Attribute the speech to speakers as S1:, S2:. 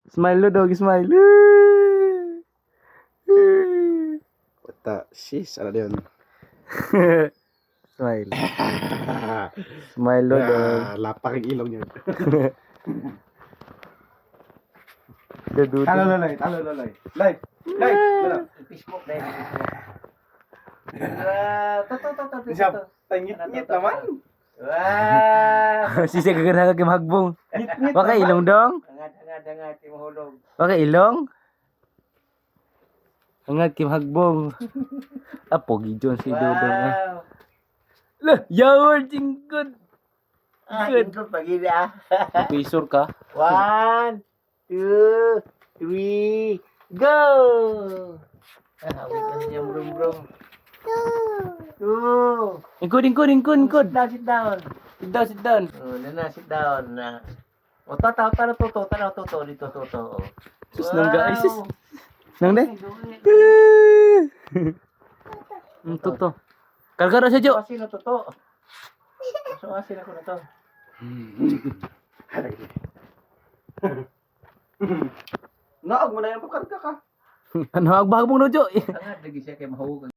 S1: Smile lo dog, smile.
S2: Puta, sis, ano yun?
S1: Smile. Smile lo dog.
S2: Lapak yung ilong yun.
S1: Dadudo.
S2: Talo, loy. Talo, loy. Loy. Loy. Loy.
S3: Facebook dahil Facebook. To.
S2: Siya, tangit-ngit naman.
S3: Wow!
S1: Sisi kaganaga kay mahagbong.
S2: Ngit-ngit
S1: Waka ilong dong?
S3: Angad, mahulog.
S1: Waka ilong? Angad kay mahagbong. Pogi John si Dodong.
S3: Wow!
S1: Lah, yawar jingkod. Good.
S3: Good pagili ah.
S1: Pisor ka.
S3: 1, 2, 3, go! Awit na niya brum. 2.
S1: Ingkod.
S3: Sit down.
S1: Sit down.
S3: Oh, sit down na. O tanaw toto dito toto.
S1: Sus nang guys. Nang de. Toto. Kargara sa Jo.
S3: Asin na toto. So asin ako na to.
S2: Naog mo na yan, pagkarga ka.
S1: Ano agbahag mong no Jo?
S3: Angad lagi siya kay mahugag.